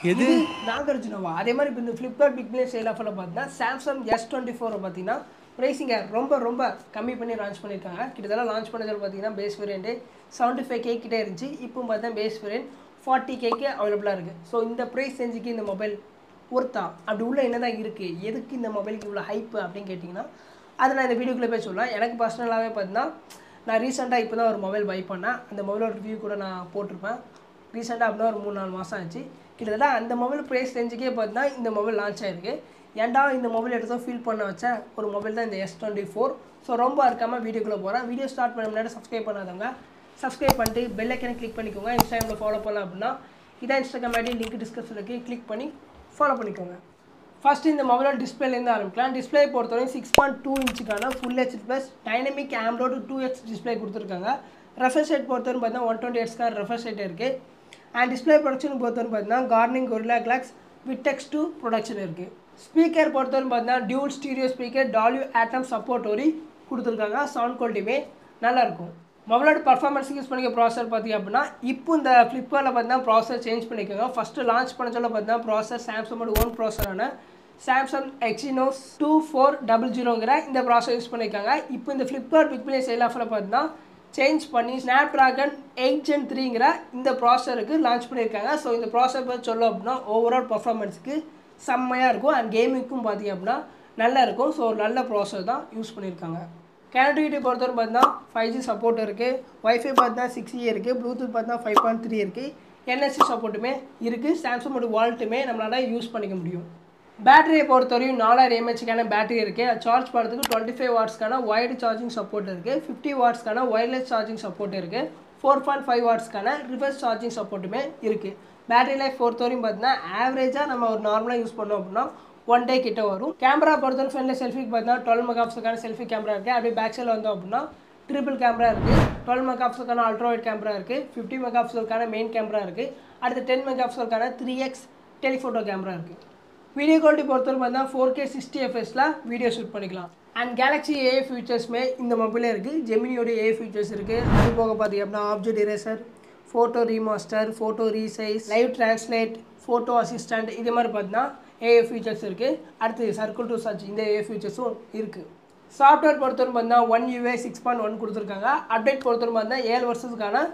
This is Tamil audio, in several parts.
எது நாகார்ஜுனவா அதே மாதிரி இப்போ இந்த ஃப்ளிப்கார்ட் பிக் பில்லியன் சேல் ஆஃபரில் பார்த்தீங்கன்னா சாம்சங் S24 பார்த்தீங்கன்னா ப்ரைஸிங்கை ரொம்ப கம்மி பண்ணி லான்ச் பண்ணியிருக்காங்க. கிட்டத்தட்ட லான்ச் பண்ணதில் பார்த்தீங்கன்னா பேஸ் வேரியண்ட்டு 75K கிட்டே இருந்துச்சு. இப்போ பார்த்தா பேஸ் வேரியன்ட் 40Kக்கு அவைலபிளாக இருக்குது. ஸோ இந்த ப்ரைஸ் ரேஞ்சுக்கு இந்த மொபைல் ஒர்த்தா அப்படி உள்ள என்ன தான் இருக்குது, எதுக்கு இந்த மொபைலுக்கு இவ்வளோ ஹைப்பு அப்படின்னு கேட்டிங்கன்னா அது நான் இந்த வீடியோக்குள்ளே போய் சொல்லலாம். எனக்கு பர்சனலாகவே பார்த்தீங்கன்னா நான் ரீசெண்டாக இப்போ தான் ஒரு மொபைல் பை பண்ணேன். அந்த மொபைலோட ரிவ்யூ கூட நான் போட்டிருப்பேன். ரீசெண்டாக அப்படின்னா ஒரு 3-4 மாதம் ஆச்சு. கிட்டத்தட்ட அந்த மொபைல் ப்ரைஸ் ரேஞ்சுக்கே பார்த்தீங்கன்னா இந்த மொபைல் லான்ச் ஆகிருக்கு. ஏன்டா இந்த மொபைல் எடுத்தோ ஃபீல் பண்ண வச்ச ஒரு மொபைல் தான் இந்த S24. ஸோ ரொம்ப இருக்காமல் வீடியோக்குள்ளே போகிறேன். வீடியோ ஸ்டார்ட் பண்ண முன்னாடி சப்ஸ்கிரைப் பண்ணாதவங்க சப்ஸ்கிரைப் பண்ணிட்டு பெல் ஐக்கனை கிளிக் பண்ணிக்கோங்க. இன்ஸ்டாகிராமில் ஃபாலோ பண்ணலாம் அப்படின்னா இதான் இன்ஸ்டாகிராம் ஐடி லிங்க் டிஸ்கிரிப்ஷனில் இருக்குது, கிளிக் பண்ணி ஃபாலோ பண்ணிக்கோங்க. ஃபஸ்ட்டு இந்த மொபைலோட டிஸ்பிளேலேருந்து ஆரம்பிக்கலாம். டிஸ்பிளே பொறுத்தவரைக்கும் 6.2 இன்ச்சுக்கான full HD plus dynamic AMOLED 2X display கொடுத்துருக்காங்க. ரெஃப்ரெஷ் ரேட் பொறுத்தவரைக்கும் பார்த்தீங்கன்னா 120 Hz ரெஃப்ரெஷ் ரேட் இருக்குது. அண்ட் டிஸ்பிளே ப்ரொடக்ஷன் பொறுத்தவரைக்கும் பார்த்தீங்கன்னா Corning Gorilla Glass Vitex 2 protection இருக்குது. ஸ்பீக்கர் பொறுத்தவரைக்கும் பார்த்தீங்கன்னா dual stereo speaker Dolby Atmos சப்போர்ட்டோரி கொடுத்துருக்காங்க. சவுண்ட் குவாலிட்டியுமே நல்லாயிருக்கும். மொபைலோட பர்ஃபார்மன்ஸுக்கு யூஸ் பண்ணிக்க ப்ராசர் பார்த்திங்க அப்படின்னா இப்போ இந்த ஃப்ளிப்கார்ட்டில் பார்த்தீங்கன்னா ப்ராசர் சேஞ்ச் பண்ணிக்கோங்க. ஃபஸ்ட்டு லான்ச் பண்ண சொல்ல பார்த்தீங்கன்னா ப்ராசர் சாம்சங்கோட ஓன் ப்ராசரான சாம்சங் Exynos 2400ங்கிற இந்த ப்ராசர் யூஸ் பண்ணியிருக்காங்க. இப்போ இந்த ஃப்ளிப்கார்ட் பிக் பில்லியன் சேல் ஆஃபரில் பார்த்தீங்கன்னா சேஞ்ச் பண்ணி Snapdragon 8 Gen 3ங்கிற இந்த ப்ராசருக்கு லான்ச் பண்ணியிருக்காங்க. ஸோ இந்த ப்ராசர் பற்றி சொல்ல அப்படின்னா ஓவரால் பர்ஃபார்மன்ஸுக்கு செம்மையாக இருக்கும். அண்ட் கேமிங்க்கும் பார்த்திங்க அப்படின்னா நல்லா இருக்கும். ஸோ ஒரு நல்ல ப்ராசர் தான் யூஸ் பண்ணியிருக்காங்க. கனெக்டிவிட்டி பொறுத்தவரை பார்த்தீங்கன்னா 5G சப்போர்ட் இருக்குது. வைஃபை பார்த்தீங்கன்னா 6E இருக்குது. ப்ளூடூத் பார்த்தீங்கன்னா 5.3 இருக்குது. NFC சப்போர்ட்டுமே இருக்குது. சாம்சங்கோட வால்ட்டுமே நம்மளால் யூஸ் பண்ணிக்க முடியும். பேட்டரியை பொறுத்தவரையும் 4000 mAhக்கான பேட்டரி இருக்குது. அது சார்ஜ் பண்ணுறதுக்கு 25 வாட்ஸ்க்கான ஒயர்டு சார்ஜிங் சப்போர்ட் இருக்குது. 50 வாட்ஸ்க்கான ஒயர்லெஸ் சார்ஜிங் சப்போர்ட் இருக்குது. 4.5 வாட்ஸ்க்கான ரிவர்ஸ் சார்ஜிங் சப்போர்ட்டுமே இருக்குது. பேட்டரி லைஃப் பொறுத்தவரையும் பார்த்தீங்கன்னா ஆவரேஜாக நம்ம ஒரு நார்மலாக யூஸ் பண்ணோம் அப்படின்னா 1 day கிட்ட வரும். கேமரா பொறுத்தவரை ஃப்ரண்டில் செல்ஃபிக்கு பார்த்தீங்கன்னா 12 மெகாபிக்சலுக்கான செல்ஃபி கேமரா இருக்குது. அப்படியே பேக் சைடில் வந்தோம் அப்படின்னா ட்ரிபிள் கேமரா இருக்குது. 12 மெகாபிக்சலுக்கான அல்ட்ரா வைட் கேமரா இருக்குது. 50 மெகாபிக்சலுக்கான மெயின் கேமரா இருக்குது. அடுத்து 10 மெகாபிக்சலுக்கான 3x டெலிஃபோட்டோ கேமரா இருக்குது. வீடியோ குவாலிட்டி பொறுத்தவரை பார்த்தீங்கன்னா 4K 60 fps வீடியோ ஷூட் பண்ணிக்கலாம். அண்ட் கேலக்ஸி AI ஃபீச்சர்ஸுமே இந்த மொபைலில் இருக்குது. ஜெமினியோட AI ஃபீச்சர்ஸ் இருக்குது. அது போக பார்த்தீங்க அப்படின்னா object eraser, photo remaster, photo resize, live translate, photo assistant இது மாதிரி பார்த்தீங்கன்னா AI ஃபீச்சர்ஸ் இருக்குது. அடுத்து சர்க்கிள் டு சர்ச் இந்த AI ஃபீச்சர்ஸும் இருக்குது. சாஃப்ட்வேர் பொறுத்தவரை பார்த்தீங்கன்னா 1UI 6.1 கொடுத்துருக்காங்க. அப்டேட் பொறுத்தவரை பார்த்தீங்கன்னா 7 வருஷத்துக்கான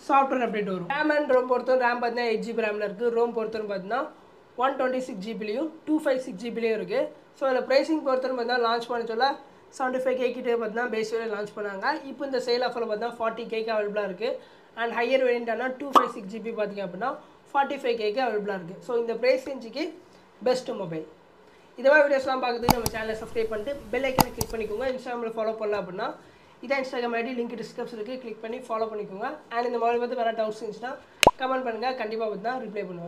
சாஃப்ட்வேர் அப்டேட் வரும். ரேம் அண்ட் ரோம் பொறுத்தவரை ரேம் பார்த்தீங்கன்னா 8GB ரேமில் இருக்குது. ரோம் பொறுத்தவரை பார்த்தீங்கன்னா 126GBலையும் 256GBலையும் இருக்குது. ஸோ அதில் ப்ரைஸிங் பொறுத்தவரை பார்த்தீங்கன்னா லான்ச் பண்ண சொல்ல 75K கிட்டே பார்த்தீங்கன்னா பேஸ் வேரியன்ட் லான்ச் பண்ணாங்க. இப்போ இந்த சேல் ஆஃபரில் பார்த்தீங்கன்னா 40Kக்கு அவைலபிளாக இருக்குது. அண்ட் ஹையர் வேரியண்ட்டான 256GB பார்த்தீங்க அப்படின்னா 45Kக்கு அவைலபிளாக இருக்குது. ஸோ இந்த ப்ரைஸ் ரேஞ்சுக்கு பெஸ்ட்டு மொபைல். இதே மாதிரி வீடியோஸ்லாம் பார்க்குறதுக்கு நம்ம சேனலை சப்ஸ்கிரைப் பண்ணிட்டு பெல் ஐக்கனை கிளிக் பண்ணிக்கோங்க. இன்ஸ்டாகிராமில் ஃபாலோ பண்ணலாம் அப்படின்னா இதான் இன்ஸ்டாகிராம் ஐடி லிங்க் டிஸ்கிரிப்ஷன் இருக்குது, கிளிக் பண்ணி ஃபாலோ பண்ணிக்கோங்க. அண்ட் இந்த மொபைல் பற்றி வேறு டவுட்ஸ் இருந்துச்சுன்னா கமெண்ட் பண்ணுங்கள். கண்டிப்பாக பார்த்தீங்கன்னா ரிப்ளை பண்ணுவேன்.